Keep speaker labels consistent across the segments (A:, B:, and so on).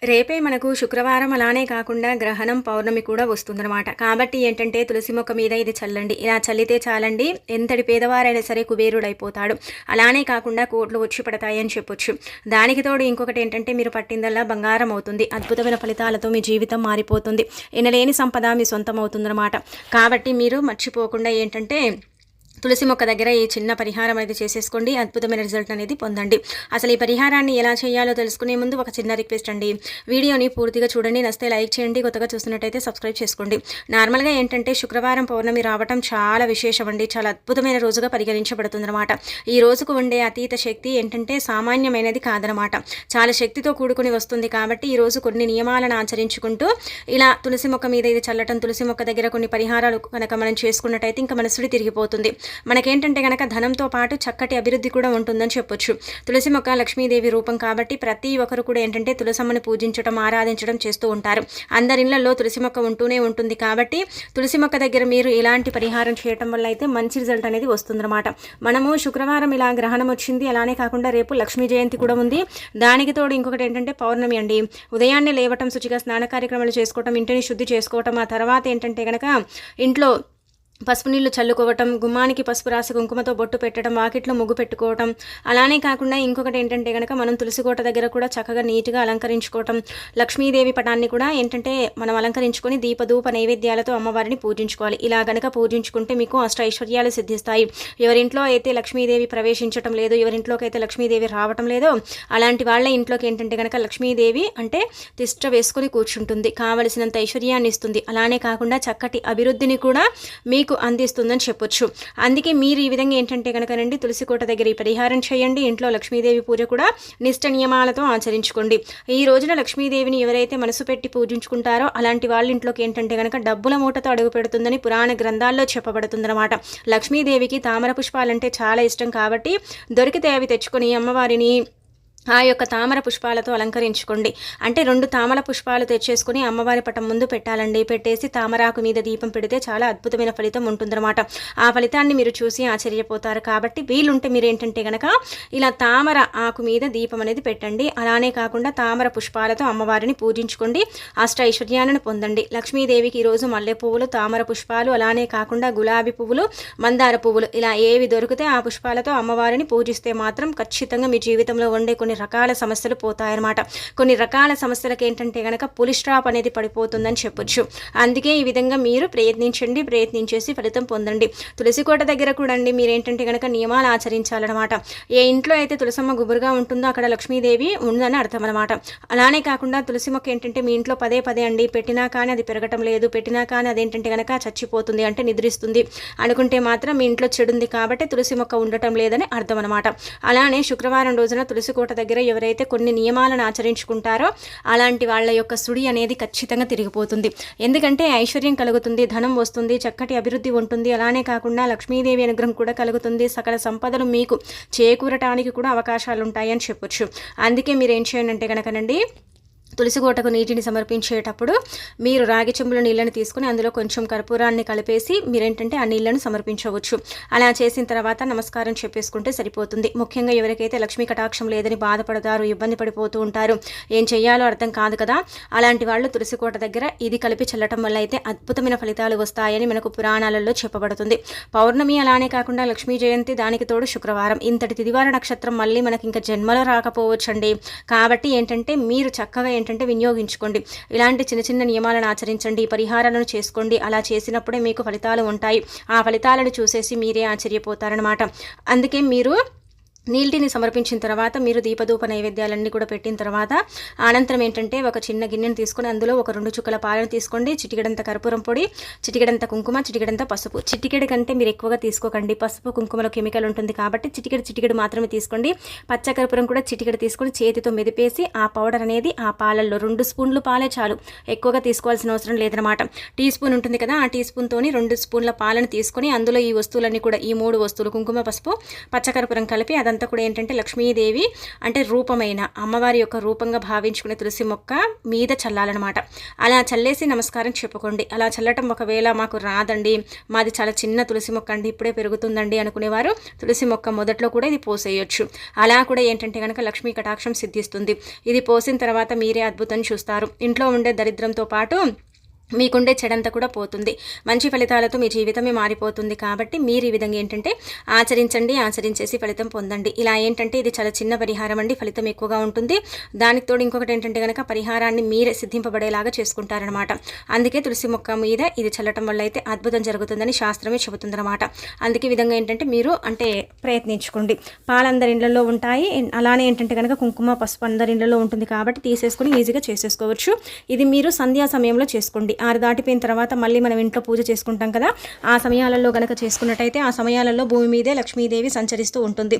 A: రేపే మనకు శుక్రవారం అలానే కాకుండా గ్రహణం, పౌర్ణమి కూడా వస్తుందనమాట. కాబట్టి ఏంటంటే తులసి మొక్క మీద ఇది చల్లండి. ఇలా చల్లితే చాలండి ఎంతటి పేదవారైనా సరే కుబేరుడైపోతాడు. అలానే కాకుండా కోట్లు వచ్చి పడతాయని చెప్పొచ్చు. దానికి తోడు ఇంకొకటి ఏంటంటే మీరు పట్టిందల్లా బంగారం అవుతుంది. అద్భుతమైన ఫలితాలతో మీ జీవితం మారిపోతుంది. ఎనలేని సంపద మీ సొంతం అవుతుందన్నమాట. కాబట్టి మీరు మర్చిపోకుండా ఏంటంటే తులసి మొక్క దగ్గర ఈ చిన్న పరిహారం అనేది చేసేసుకోండి. అద్భుతమైన రిజల్ట్ అనేది పొందండి. అసలు ఈ పరిహారాన్ని ఎలా చేయాలో తెలుసుకునే ముందు ఒక చిన్న రిక్వెస్ట్ అండి. వీడియోని పూర్తిగా చూడండి, నచ్చితే లైక్ చేయండి, కొత్తగా చూస్తున్నట్టయితే సబ్స్క్రైబ్ చేసుకోండి. నార్మల్గా ఏంటంటే శుక్రవారం పౌర్ణమి రావటం చాలా విశేషం అండి. చాలా అద్భుతమైన రోజుగా పరిగణించబడుతుందన్నమాట. ఈ రోజుకు ఉండే అతీత శక్తి ఏంటంటే సామాన్యమైనది కాదనమాట. చాలా శక్తితో కూడుకుని వస్తుంది. కాబట్టి ఈ రోజు కొన్ని నియమాలను ఆచరించుకుంటూ ఇలా తులసి మొక్క మీద ఇది చల్లటం, తులసి మొక్క దగ్గర కొన్ని పరిహారాలు కనుక మనం చేసుకున్నట్టయితే ఇంకా మన సుడి తిరిగిపోతుంది. మనకేంటంటే కనుక ధనంతో పాటు చక్కటి అభివృద్ధి కూడా ఉంటుందని చెప్పొచ్చు. తులసి మొక్క లక్ష్మీదేవి రూపం కాబట్టి ప్రతి ఒక్కరు కూడా ఏంటంటే తులసమ్మని పూజించడం, ఆరాధించడం చేస్తూ ఉంటారు. అందరి ఇళ్లలో తులసి మొక్క ఉంటూనే ఉంటుంది. కాబట్టి తులసి మొక్క దగ్గర మీరు ఇలాంటి పరిహారం చేయటం వల్ల అయితే మంచి రిజల్ట్ అనేది వస్తుందన్నమాట. మనము శుక్రవారం ఇలా గ్రహణం వచ్చింది, అలానే కాకుండా రేపు లక్ష్మీ జయంతి కూడా ఉంది. దానికి తోడు ఇంకొకటి ఏంటంటే పౌర్ణమి అండి. ఉదయాన్నే లేవటం, శుచిగా స్నాన కార్యక్రమాలు చేసుకోవటం, ఇంటిని శుద్ధి చేసుకోవటం, ఆ తర్వాత ఏంటంటే కనుక ఇంట్లో పసుపు నీళ్లు చల్లుకోవటం, గుమ్మానికి పసుపు రాసి కుంకుమతో బొట్టు పెట్టడం, వాకిట్లో ముగ్గు పెట్టుకోవటం, అలానే కాకుండా ఇంకొకటి ఏంటంటే కనుక మనం తులసికోట దగ్గర కూడా చక్కగా నీట్గా అలంకరించుకోవటం, లక్ష్మీదేవి పటాన్ని కూడా ఏంటంటే మనం అలంకరించుకొని దీపధూప నైవేద్యాలతో అమ్మవారిని పూజించుకోవాలి. ఇలా గనక పూజించుకుంటే మీకు అష్ట ఐశ్వర్యాలు సిద్ధిస్తాయి. ఎవరింట్లో అయితే లక్ష్మీదేవి ప్రవేశించటం లేదు, ఎవరింట్లోకి అయితే లక్ష్మీదేవి రావటం లేదో అలాంటి వాళ్ళ ఇంట్లోకి ఏంటంటే కనుక లక్ష్మీదేవి అంటే తిష్ట వేసుకొని కూర్చుంటుంది, కావలసినంత ఐశ్వర్యాన్ని ఇస్తుంది. అలానే కాకుండా చక్కటి అభివృద్ధిని కూడా మీకు అందిస్తుందని చెప్పొచ్చు. అందుకే మీరు ఈ విధంగా ఏంటంటే కనుక రండి తులసి కోట దగ్గర ఈ పరిహారం చేయండి. ఇంట్లో లక్ష్మీదేవి పూజ కూడా నిష్ట నియమాలతో ఆచరించుకోండి. ఈ రోజున లక్ష్మీదేవిని ఎవరైతే మనసు పెట్టి పూజించుకుంటారో అలాంటి వాళ్ళ ఇంట్లోకి ఏంటంటే కనుక డబ్బుల మూటతో అడుగు పెడుతుందని పురాణ గ్రంథాల్లో చెప్పబడుతుందన్నమాట. లక్ష్మీదేవికి తామర పుష్పాలంటే చాలా ఇష్టం. కాబట్టి దొరికితే అవి తెచ్చుకొని అమ్మవారిని ఆ యొక్క తామర పుష్పాలతో అలంకరించుకోండి. అంటే 2 తామర పుష్పాలు తెచ్చేసుకుని అమ్మవారి పటం ముందు పెట్టాలండి. పెట్టేసి తామరాకు మీద దీపం పెడితే చాలా అద్భుతమైన ఫలితం ఉంటుందన్నమాట. ఆ ఫలితాన్ని మీరు చూసి ఆశ్చర్యపోతారు. కాబట్టి వీలుంటే మీరు ఏంటంటే కనుక ఇలా తామర ఆకు మీద దీపం అనేది పెట్టండి. అలానే కాకుండా తామర పుష్పాలతో అమ్మవారిని పూజించుకోండి. అష్ట ఐశ్వర్యాలను పొందండి. లక్ష్మీదేవికి ఈరోజు మల్లె పువ్వులు, తామర పుష్పాలు, అలానే కాకుండా గులాబీ పువ్వులు, మందార పువ్వులు ఇలా ఏవి దొరికితే ఆ పుష్పాలతో అమ్మవారిని పూజిస్తే మాత్రం ఖచ్చితంగా మీ జీవితంలో ఉండే కొన్ని రకాల సమస్యలు పోతాయన్నమాట. కొన్ని రకాల సమస్యలకు ఏంటంటే కనుక పులి స్టాప్ అనేది పడిపోతుందని చెప్పొచ్చు. అందుకే ఈ విధంగా మీరు ప్రయత్నించేసి ఫలితం పొందండి. తులసి కోట దగ్గర కూడా అండి మీరు ఏంటంటే కనుక నియమాలు ఆచరించాలన్నమాట. ఏ ఇంట్లో అయితే తులసమ్మ గుబురుగా ఉంటుందో అక్కడ లక్ష్మీదేవి ఉందని అర్థం అనమాట. అలానే కాకుండా తులసి మొక్క ఏంటంటే మీ ఇంట్లో పదే అండి పెట్టినా కానీ అది పెరగటం లేదు, పెట్టినా కానీ అదేంటంటే కనుక చచ్చిపోతుంది, అంటే నిద్రిస్తుంది అనుకుంటే మాత్రం మీ ఇంట్లో చెడుంది కాబట్టి తులసి మొక్క ఉండటం లేదని అర్థం అనమాట. అలానే శుక్రవారం రోజున తులసి కోట దగ్గర ఎవరైతే కొన్ని నియమాలను ఆచరించుకుంటారో అలాంటి వాళ్ళ యొక్క సుడి అనేది ఖచ్చితంగా తిరిగిపోతుంది. ఎందుకంటే ఐశ్వర్యం కలుగుతుంది, ధనం వస్తుంది, చక్కటి అభివృద్ధి ఉంటుంది. అలానే కాకుండా లక్ష్మీదేవి అనుగ్రహం కూడా కలుగుతుంది. సకల సంపదలు మీకు చేకూరటానికి కూడా అవకాశాలు ఉంటాయని చెప్పొచ్చు. అందుకే మీరు ఏం చేయండి అంటే కనుకనండి తులసి కోటకు నీటిని సమర్పించేటప్పుడు మీరు రాగి చెంబుల నీళ్ళని తీసుకుని అందులో కొంచెం కర్పూరాన్ని కలిపేసి మీరేంటంటే ఆ నీళ్లను సమర్పించవచ్చు. అలా చేసిన తర్వాత నమస్కారం చెప్పేసుకుంటే సరిపోతుంది. ముఖ్యంగా ఎవరికైతే లక్ష్మీ కటాక్షం లేదని బాధపడతారు, ఇబ్బంది పడిపోతూ ఉంటారు, ఏం చేయాలో అర్థం కాదు కదా, అలాంటి వాళ్ళు తులసి కోట దగ్గర ఇది కలిపి చల్లటం వల్ల అయితే అద్భుతమైన ఫలితాలు వస్తాయని మనకు పురాణాలలో చెప్పబడుతుంది. పౌర్ణమి అలానే కాకుండా లక్ష్మీ జయంతి, దానికి తోడు శుక్రవారం, ఇంతటి తిదివార నక్షత్రం మళ్ళీ మనకి ఇంకా జన్మలో రాకపోవచ్చండి. కాబట్టి ఏంటంటే మీరు చక్కగా ఏంటంటే వినియోగించుకోండి. ఇలాంటి చిన్న చిన్న నియమాలను ఆచరించండి, పరిహారాలను చేసుకోండి. అలా చేసినప్పుడే మీకు ఫలితాలు ఉంటాయి. ఆ ఫలితాలను చూసేసి మీరే ఆశ్చర్యపోతారనమాట. అందుకే మీరు నీటిని సమర్పించిన తర్వాత మీరు దీపధూప నైవేద్యాలన్నీ కూడా పెట్టిన తర్వాత అనంతరం ఏంటంటే ఒక చిన్న గిన్నెను తీసుకొని అందులో ఒక 2 చుక్కల పాలను తీసుకోండి. చిటికెడంత కర్పూరం పొడి, చిటికెడంత కుంకుమ, చిటికెడంత పసుపు. చిటికెడు కంటే మీరు ఎక్కువగా తీసుకోకండి. పసుపు కుంకుమలో కెమికల్ ఉంటుంది కాబట్టి చిటికెడు మాత్రమే తీసుకోండి. పచ్చ కర్పూరం కూడా చిటికెడు తీసుకొని చేతితో మెదిపేసి ఆ పౌడర్ అనేది ఆ పాలల్లో 2 స్పూన్లు పాలే చాలు, ఎక్కువగా తీసుకోవాల్సిన అవసరం లేదనమాట. టీ స్పూన్ ఉంటుంది కదా, ఆ టీ స్పూన్తోని 2 స్పూన్ల పాలను తీసుకొని అందులో ఈ వస్తువులన్నీ కూడా ఈ 3 వస్తువులు కుంకుమ, పసుపు, పచ్చ కర్పూరం కలిపి అదంతా కూడా ఏంటంటే లక్ష్మీదేవి అంటే రూపమైన అమ్మవారి యొక్క రూపంగా భావించుకునే తులసి మొక్క మీద చల్లాలన్నమాట. అలా చల్లేసి నమస్కారం చెప్పుకోండి. అలా చల్లటం ఒకవేళ మాకు రాదండి, మాది చాలా చిన్న తులసి మొక్క అండి, ఇప్పుడే పెరుగుతుందండి అనుకునేవారు తులసి మొక్క మొదట్లో కూడా ఇది పోసేయొచ్చు. అలా కూడా ఏంటంటే కనుక లక్ష్మీ కటాక్షం సిద్ధిస్తుంది. ఇది పోసిన తర్వాత మీరే అద్భుతం చూస్తారు. ఇంట్లో ఉండే దరిద్రంతో పాటు మీకుండే చెడంతా కూడా పోతుంది. మంచి ఫలితాలతో మీ జీవితమే మారిపోతుంది. కాబట్టి మీరు ఈ విధంగా ఏంటంటే ఆచరించేసి ఫలితం పొందండి. ఇలా ఏంటంటే ఇది చాలా చిన్న పరిహారం అండి, ఫలితం ఎక్కువగా ఉంటుంది. దానికి తోడు ఇంకొకటి ఏంటంటే కనుక పరిహారాన్ని మీరే సిద్ధింపబడేలాగా చేసుకుంటారనమాట. అందుకే తులసి మొక్క మీద ఇది చల్లటం వల్ల అయితే అద్భుతం జరుగుతుందని శాస్త్రమే చెబుతుందన్నమాట. అందుకే ఈ విధంగా ఏంటంటే మీరు ప్రయత్నించుకోండి. పాలు అందరి ఇళ్లలో ఉంటాయి, అలానే ఏంటంటే కనుక కుంకుమ పసుపు అందరి ఇళ్లలో ఉంటుంది కాబట్టి తీసేసుకొని ఈజీగా చేసేసుకోవచ్చు. ఇది మీరు సంధ్యా సమయంలో చేసుకోండి. 6 దాటిపోయిన తర్వాత మళ్ళీ మనం ఇంట్లో పూజ చేసుకుంటాం కదా, ఆ సమయాలలో కనుక చేసుకున్నట్టయితే ఆ సమయాలలో భూమి మీదే లక్ష్మీదేవి సంచరిస్తూ ఉంటుంది.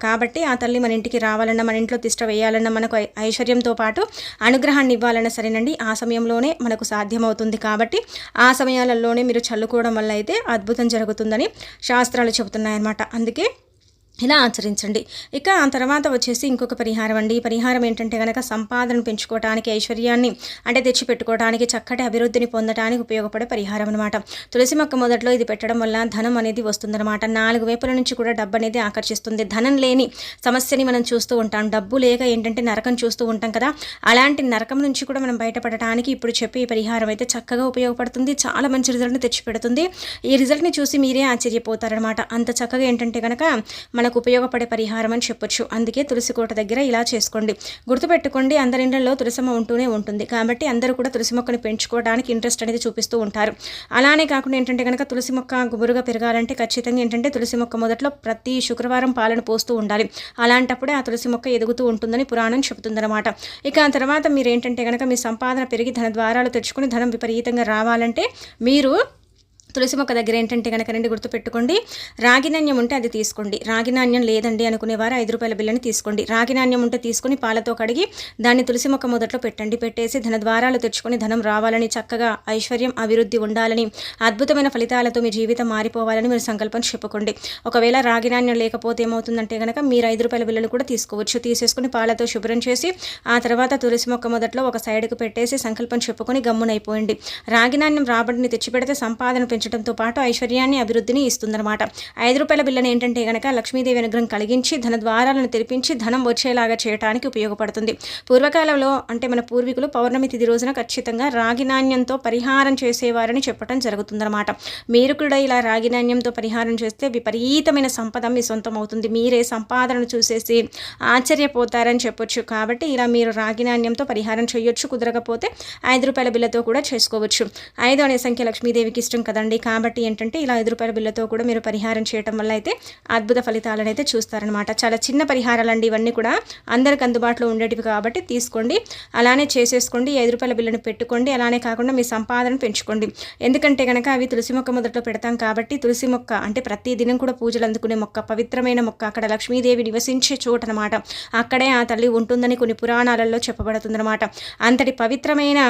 A: కాబట్టి ఆ తల్లి మన ఇంటికి రావాలన్నా, మన ఇంట్లో తిష్ట వేయాలన్నా, మనకు ఐశ్వర్యంతో పాటు అనుగ్రహాన్ని ఇవ్వాలన్నా సరేనండి, ఆ సమయంలోనే మనకు సాధ్యమవుతుంది. కాబట్టి ఆ సమయాలలోనే మీరు చల్లుకోవడం వల్ల అయితే అద్భుతం జరుగుతుందని శాస్త్రాలు చెబుతున్నాయన్నమాట. అందుకే ఇలా ఆచరించండి. ఇక ఆ తర్వాత వచ్చేసి ఇంకొక పరిహారం అండి. ఈ పరిహారం ఏంటంటే కనుక సంపాదన పెంచుకోవడానికి, ఐశ్వర్యాన్ని అంటే తెచ్చిపెట్టుకోవడానికి, చక్కటి అభివృద్ధిని పొందడానికి ఉపయోగపడే పరిహారం అనమాట. తులసి మొక్క మొదట్లో ఇది పెట్టడం వల్ల ధనం అనేది వస్తుందన్నమాట. 4 వైపుల నుంచి కూడా డబ్బు అనేది ఆకర్షిస్తుంది. ధనం లేని సమస్యని మనం చూస్తూ ఉంటాం, డబ్బు లేక ఏంటంటే నరకం చూస్తూ ఉంటాం కదా, అలాంటి నరకం నుంచి కూడా మనం బయటపడటానికి ఇప్పుడు చెప్పే ఈ పరిహారం అయితే చక్కగా ఉపయోగపడుతుంది. చాలా మంచి రిజల్ట్ని తెచ్చిపెడుతుంది. ఈ రిజల్ట్ని చూసి మీరే ఆశ్చర్యపోతారనమాట. అంత చక్కగా ఏంటంటే కనుక మనకు ఉపయోగపడే పరిహారం అని చెప్పొచ్చు. అందుకే తులసి కోట దగ్గర ఇలా చేసుకోండి. గుర్తుపెట్టుకోండి, అందరిళ్లలో తులసమ్మ ఉంటూనే ఉంటుంది. కాబట్టి అందరూ కూడా తులసి మొక్కని పెంచుకోవడానికి ఇంట్రెస్ట్ అనేది చూపిస్తూ ఉంటారు. అలానే కాకుండా ఏంటంటే కనుక తులసి మొక్క గుబురుగా పెరగాలంటే ఖచ్చితంగా ఏంటంటే తులసి మొక్క మొదట్లో ప్రతి శుక్రవారం పాలను పోస్తూ ఉండాలి. అలాంటప్పుడే ఆ తులసి మొక్క ఎదుగుతూ ఉంటుందని పురాణం చెబుతుందన్నమాట. ఇక ఆ తర్వాత మీరు ఏంటంటే కనుక మీ సంపాదన పెరిగి ధన ద్వారాలు తెచ్చుకుని ధనం విపరీతంగా రావాలంటే మీరు తులసి మొక్క దగ్గర ఏంటంటే కనుక రెండు గుర్తుపెట్టుకోండి, రాగి నాణ్యం ఉంటే అది తీసుకోండి. రాగి నాణ్యం లేదండి అనుకునేవారు 5 రూపాయల బిల్లని తీసుకోండి. రాగి నాణ్యం ఉంటే తీసుకొని పాలతో కడిగి దాన్ని తులసి మొక్క మొదట్లో పెట్టండి. పెట్టేసి ధన ద్వారాలు తెచ్చుకొని ధనం రావాలని, చక్కగా ఐశ్వర్యం అభివృద్ధి ఉండాలని, అద్భుతమైన ఫలితాలతో మీ జీవితం మారిపోవాలని మీరు సంకల్పం చెప్పుకోండి. ఒకవేళ రాగి నాణ్యం లేకపోతే ఏమవుతుందంటే కనుక మీరు 5 రూపాయల బిల్లులు కూడా తీసుకోవచ్చు. తీసేసుకుని పాలతో శుభ్రం చేసి ఆ తర్వాత తులసి మొక్క మొదట్లో ఒక సైడ్కి పెట్టేసి సంకల్పం చెప్పుకొని గమ్మునైపోయింది. రాగి నాణ్యం రాబడిని తెచ్చిపెడితే సంపాదన పెంచడంతో పాటు ఐశ్వర్యాన్ని అభివృద్ధిని ఇస్తుందన్నమాట. 5 రూపాయల బిల్లని ఏంటంటే కనుక లక్ష్మీదేవి అనుగ్రహం కలిగించి ధన ద్వారాలను తెరిపించి ధనం వచ్చేలాగా చేయడానికి ఉపయోగపడుతుంది. పూర్వకాలంలో అంటే మన పూర్వీకులు పౌర్ణమి తిథి రోజున ఖచ్చితంగా రాగి నాణ్యంతో పరిహారం చేసేవారని చెప్పడం జరుగుతుందన్నమాట. మీరు కూడా ఇలా రాగి నాణ్యంతో పరిహారం చేస్తే విపరీతమైన సంపద మీ సొంతం అవుతుంది. మీరే సంపాదనను చూసేసి ఆశ్చర్యపోతారని చెప్పొచ్చు. కాబట్టి ఇలా మీరు రాగి నాణ్యంతో పరిహారం చేయొచ్చు. కుదరకపోతే 5 రూపాయల బిల్లతో కూడా చేసుకోవచ్చు. 5 అనే సంఖ్య లక్ష్మీదేవికి ఇష్టం కదండి. కాబట్టి ఏంటంటే ఇలా 5 రూపాయల బిల్లతో కూడా మీరు పరిహారం చేయడం వల్ల అయితే అద్భుత ఫలితాలను అయితే చూస్తారనమాట. చాలా చిన్న పరిహారాలండి ఇవన్నీ కూడా, అందరికి అందుబాటులో ఉండేటివి కాబట్టి తీసుకోండి, అలానే చేసేసుకోండి. 5 రూపాయల బిల్లును పెట్టుకోండి. అలానే కాకుండా మీ సంపాదన పెంచుకోండి. ఎందుకంటే కనుక అవి తులసి మొక్క మొదట్లో పెడతాం కాబట్టి తులసి మొక్క అంటే ప్రతి దినం కూడా పూజలు అందుకునే మొక్క, పవిత్రమైన మొక్క, అక్కడ లక్ష్మీదేవి నివసించే చోటు అనమాట. అక్కడే ఆ తల్లి ఉంటుందని కొన్ని పురాణాలలో చెప్పబడుతుందన్నమాట. అంతటి పవిత్రమైన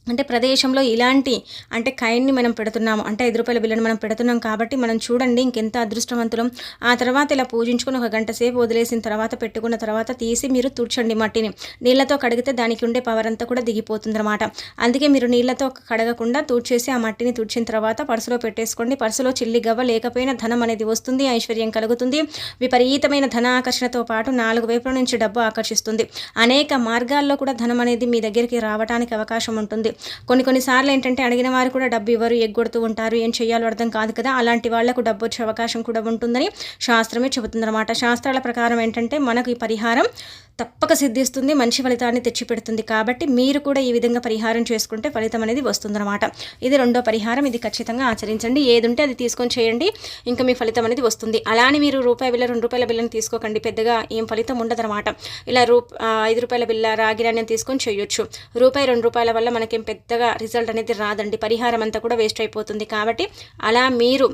A: అంటే ప్రదేశంలో ఇలాంటి అంటే కాయిన్ని మనం పెడుతున్నాము, అంటే 5 రూపాయల బిల్లును మనం పెడుతున్నాం కాబట్టి మనం చూడండి ఇంకెంత అదృష్టవంతులం. ఆ తర్వాత ఇలా పూజించుకొని 1 గంట సేపు వదిలేసిన తర్వాత పెట్టుకున్న తర్వాత తీసి మీరు తుడ్చండి. మట్టిని నీళ్ళతో కడిగితే దానికి ఉండే పవర్ అంతా కూడా దిగిపోతుందన్నమాట. అందుకే మీరు నీళ్ళతో కడగకుండా తుడిచేసి ఆ మట్టిని తుడిచిన తర్వాత పర్సులో పెట్టేసుకోండి. పర్సులో చిల్లి గవ్వ లేకపోయినా ధనం అనేది వస్తుంది, ఐశ్వర్యం కలుగుతుంది. విపరీతమైన ధన ఆకర్షణతో పాటు 4 వైపుల నుంచి డబ్బు ఆకర్షిస్తుంది. అనేక మార్గాల్లో కూడా ధనం అనేది మీ దగ్గరికి రావడానికి అవకాశం ఉంటుంది. కొన్నిసార్లు ఏంటంటే అడిగిన వారు కూడా డబ్బు ఇవ్వరు, ఎగ్గొడుతూ ఉంటారు, ఏం చేయాలో అర్థం కాదు కదా, అలాంటి వాళ్లకు డబ్బు వచ్చే అవకాశం కూడా ఉంటుందని శాస్త్రమే చెబుతుందన్నమాట. శాస్త్రాల ప్రకారం ఏంటంటే మనకు ఈ పరిహారం తప్పక సిద్ధిస్తుంది, మంచి ఫలితాన్ని తెచ్చిపెడుతుంది. కాబట్టి మీరు కూడా ఈ విధంగా పరిహారం చేసుకుంటే ఫలితం అనేది వస్తుందన్నమాట. ఇది 2వ పరిహారం. ఇది ఖచ్చితంగా ఆచరించండి. ఏది ఉంటే అది తీసుకొని చేయండి, ఇంకా మీ ఫలితం అనేది వస్తుంది. అలానే మీరు రూపాయి బిల్ల 2 రూపాయల బిల్లని తీసుకోకండి, పెద్దగా ఏం ఫలితం ఉండదన్నమాట. ఇలా 5 రూపాయల బిల్ల రాగి నాణ్యం తీసుకొని చేయొచ్చు. రూపాయి 2 రూపాయల వల్ల మనకేం పెద్దగా రిజల్ట్ అనేది రాదండి. పరిహారం అంతా కూడా వేస్ట్ అయిపోతుంది. కాబట్టి అలా మీరు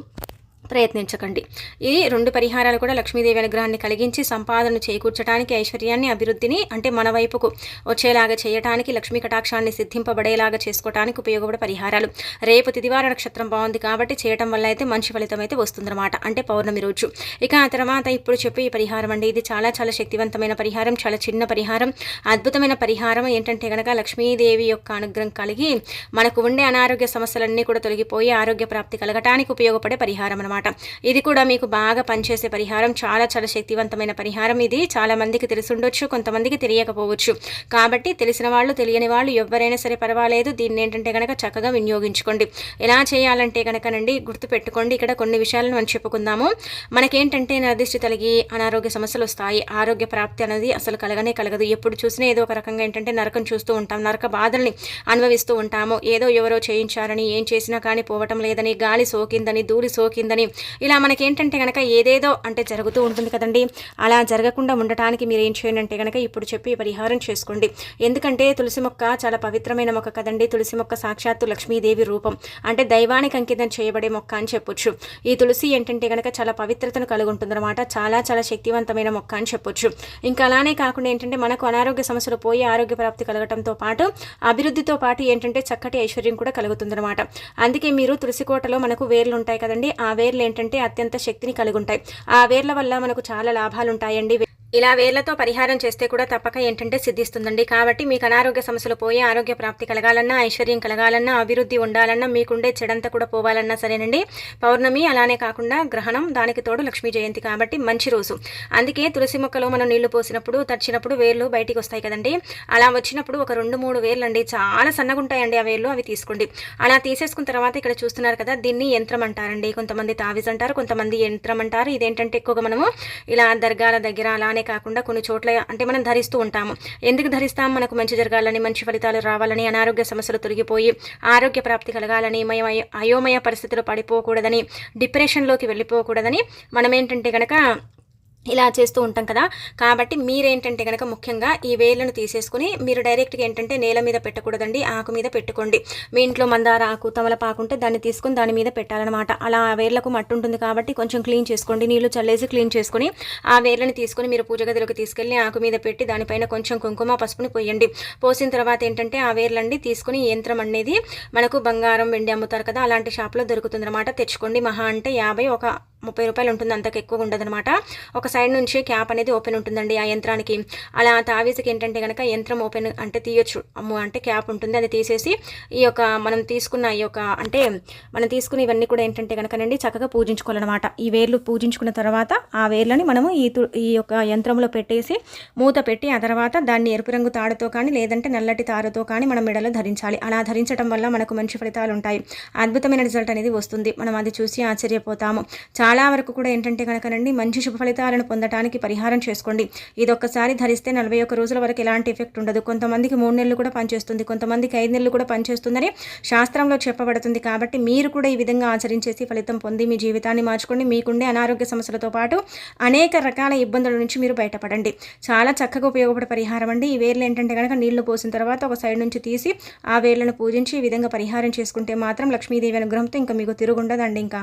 A: ప్రయత్నించకండి. ఈ 2 పరిహారాలు కూడా లక్ష్మీదేవి అనుగ్రహాన్ని కలిగించి సంపాదనను చేకూర్చడానికి, ఐశ్వర్యాన్ని, అభివృద్ధిని అంటే మన వైపుకు వచ్చేలాగా చేయటానికి, లక్ష్మీ కటాక్షాన్ని సిద్ధింపబడేలాగా చేసుకోవడానికి ఉపయోగపడే పరిహారాలు. రేపు తిదివార నక్షత్రం బాగుంది కాబట్టి చేయటం వల్ల అయితే మంచి ఫలితం అయితే వస్తుందన్నమాట, అంటే పౌర్ణమి రోజు. ఇక ఆ తర్వాత ఇప్పుడు చెప్పే ఈ పరిహారం అండి, ఇది చాలా చాలా శక్తివంతమైన పరిహారం, చాలా చిన్న పరిహారం, అద్భుతమైన పరిహారం. ఏంటంటే కనుక లక్ష్మీదేవి యొక్క అనుగ్రహం కలిగి మనకు ఉండే అనారోగ్య సమస్యలన్నీ కూడా తొలగిపోయి ఆరోగ్య ప్రాప్తి కలగటానికి ఉపయోగపడే పరిహారం అనమాట. ఇది కూడా మీకు బాగా పనిచేసే పరిహారం, చాలా చాలా శక్తివంతమైన పరిహారం. ఇది చాలా మందికి తెలిసుండొచ్చు, కొంతమందికి తెలియకపోవచ్చు. కాబట్టి తెలిసిన వాళ్ళు తెలియని వాళ్ళు ఎవరైనా సరే పర్వాలేదు, దీన్ని ఏంటంటే కనుక చక్కగా వినియోగించుకోండి. ఎలా చేయాలంటే కనుకనండి, గుర్తుపెట్టుకోండి, ఇక్కడ కొన్ని విషయాలను మనం చెప్పుకుందాము. మనకేంటంటే నిర్దిష్టి తలిగి అనారోగ్య సమస్యలు వస్తాయి, ఆరోగ్య ప్రాప్తి అనేది అసలు కలగనే కలగదు. ఎప్పుడు చూసినా ఏదో ఒక రకంగా ఏంటంటే నరకం చూస్తూ ఉంటాం, నరక బాధల్ని అనుభవిస్తూ ఉంటాము. ఏదో ఎవరో చేయించారని, ఏం చేసినా కానీ పోవటం లేదని, గాలి సోకిందని, ధూళి సోకిందని, ఇలా మనకేంటంటే కనుక ఏదేదో అంటే జరుగుతూ ఉంటుంది కదండి. అలా జరగకుండా ఉండటానికి మీరు ఏం చేయండి అంటే కనుక ఇప్పుడు చెప్పి పరిహారం చేసుకోండి. ఎందుకంటే తులసి మొక్క చాలా పవిత్రమైన మొక్క కదండి. తులసి మొక్క సాక్షాత్తు లక్ష్మీదేవి రూపం, అంటే దైవానికి అంకితం చేయబడే మొక్క అని చెప్పొచ్చు. ఈ తులసి ఏంటంటే కనుక చాలా పవిత్రతను కలిగి ఉంటుందన్నమాట, చాలా చాలా శక్తివంతమైన మొక్క అని చెప్పొచ్చు. ఇంకా అలానే కాకుండా ఏంటంటే మనకు అనారోగ్య సమస్యలు పోయి ఆరోగ్య ప్రాప్తి కలగటంతో పాటు అభివృద్ధితో పాటు ఏంటంటే చక్కటి ఐశ్వర్యం కూడా కలుగుతుందన్నమాట. అందుకే మీరు తులసి కోటలో మనకు వేర్లు ఉంటాయి కదండి, ఆ వేర్లు ఏంటంటే అత్యంత శక్తిని కలిగి ఉంటాయి. ఆ వేర్ల వల్ల మనకు చాలా లాభాలు ఉంటాయండి. ఇలా వేర్లతో పరిహారం చేస్తే కూడా తప్పక ఏంటంటే సిద్ధిస్తుందండి. కాబట్టి మీకు అనారోగ్య సమస్యలు పోయి ఆరోగ్య ప్రాప్తి కలగాలన్నా, ఐశ్వర్యం కలగాలన్నా, అభివృద్ధి ఉండాలన్నా, మీకుండే చెడంతా కూడా పోవాలన్నా సరేనండి, పౌర్ణమి అలానే కాకుండా గ్రహణం, దానికి తోడు లక్ష్మీ జయంతి కాబట్టి మంచి రోజు. అందుకే తులసి మొక్కలో మనం నీళ్లు పోసినప్పుడు తడిచినప్పుడు వేర్లు బయటికి వస్తాయి కదండి. అలా వచ్చినప్పుడు ఒక 2-3 వేర్లు అండి, చాలా సన్నగా ఉంటాయండి ఆ వేర్లు, అవి తీసుకోండి. అలా తీసేసుకున్న తర్వాత ఇక్కడ చూస్తున్నారు కదా, దీన్ని యంత్రం అంటారండి. కొంతమంది తావిజ్ అంటారు, కొంతమంది యంత్రం అంటారు. ఇదేంటంటే ఎక్కువగా మనము ఇలా దర్గాల దగ్గర అలానే కాకుండా కొన్ని చోట్ల అంటే మనం ధరిస్తూ ఉంటాము. ఎందుకు ధరిస్తాము? మనకు మంచి జరగాలని, మంచి ఫలితాలు రావాలని, అనారోగ్య సమస్యలు తొలగిపోయి ఆరోగ్య ప్రాప్తి కలగాలని, అయోమయ పరిస్థితులు పడిపోకూడదని, డిప్రెషన్లోకి వెళ్ళిపోకూడదని మనం ఏంటంటే కనుక ఇలా చేస్తూ ఉంటాం కదా. కాబట్టి మీరేంటంటే కనుక ముఖ్యంగా ఈ వేర్లను తీసేసుకుని మీరు డైరెక్ట్గా ఏంటంటే నేల మీద పెట్టకూడదండి, ఆకు మీద పెట్టుకోండి. మీ ఇంట్లో మందార ఆకు, తమలపాకు ఉంటే దాన్ని తీసుకొని దాని మీద పెట్టాలన్నమాట. అలా ఆ వేర్లకు మట్టి ఉంటుంది కాబట్టి కొంచెం క్లీన్ చేసుకోండి, నీళ్లు చల్లేసి క్లీన్ చేసుకుని ఆ వేర్లను తీసుకొని మీరు పూజ గదిలోకి తీసుకెళ్ళి ఆకు మీద పెట్టి దానిపైన కొంచెం కుంకుమ పసుపుని పోయండి. పోసిన తర్వాత ఏంటంటే ఆ వేర్లండి తీసుకుని యంత్రం అనేది మనకు బంగారం వెండి అమ్ముతారు కదా, అలాంటి షాప్లో దొరుకుతుంది అనమాట. తెచ్చుకోండి. మహా అంటే 50 30 రూపాయలు ఉంటుంది, అంతకు ఎక్కువ ఉండదనమాట. ఒక సైడ్ నుంచి క్యాప్ అనేది ఓపెన్ ఉంటుందండి ఆ యంత్రానికి. అలా తావీజుకి ఏంటంటే కనుక యంత్రం ఓపెన్ అంటే తీయొచ్చు, అంటే క్యాప్ ఉంటుంది, అది తీసేసి ఈ యొక్క మనం తీసుకున్న ఈ యొక్క అంటే మనం తీసుకున్న ఇవన్నీ కూడా ఏంటంటే కనుకనండి చక్కగా పూజించుకోవాలన్నమాట. ఈ వేర్లు పూజించుకున్న తర్వాత ఆ వేర్లని మనము ఈ యొక్క యంత్రంలో పెట్టేసి మూత పెట్టి ఆ తర్వాత దాన్ని ఎరుపు రంగు తాడుతో కానీ లేదంటే నల్లటి తారుతో కానీ మనం మెడలో ధరించాలి. అలా ధరించడం వల్ల మనకు మంచి ఫలితాలు ఉంటాయి, అద్భుతమైన రిజల్ట్ అనేది వస్తుంది. మనం అది చూసి ఆశ్చర్యపోతాము. చాలా వరకు కూడా ఏంటంటే కనుకనండి మంచి శుభ ఫలితాలను పొందడానికి పరిహారం చేసుకోండి. ఇది ఒక్కసారి ధరిస్తే 41 రోజుల వరకు ఎలాంటి ఎఫెక్ట్ ఉండదు. కొంతమందికి 3 నెలలు కూడా పనిచేస్తుంది, కొంతమందికి 5 నెలలు కూడా పనిచేస్తుందని శాస్త్రంలో చెప్పబడుతుంది. కాబట్టి మీరు కూడా ఈ విధంగా ఆచరించేసి ఫలితం పొంది మీ జీవితాన్ని మార్చుకోండి. మీకుండే అనారోగ్య సమస్యలతో పాటు అనేక రకాల ఇబ్బందుల నుంచి మీరు బయటపడండి. చాలా చక్కగా ఉపయోగపడే పరిహారం అండి. ఈ వేర్లు ఏంటంటే కనుక నీళ్లు పోసిన తర్వాత ఒక సైడ్ నుంచి తీసి ఆ వేర్లను పూజించి ఈ విధంగా పరిహారం చేసుకుంటే మాత్రం లక్ష్మీదేవి అనుగ్రహంతో ఇంకా మీకు తిరుగుండదండి. ఇంకా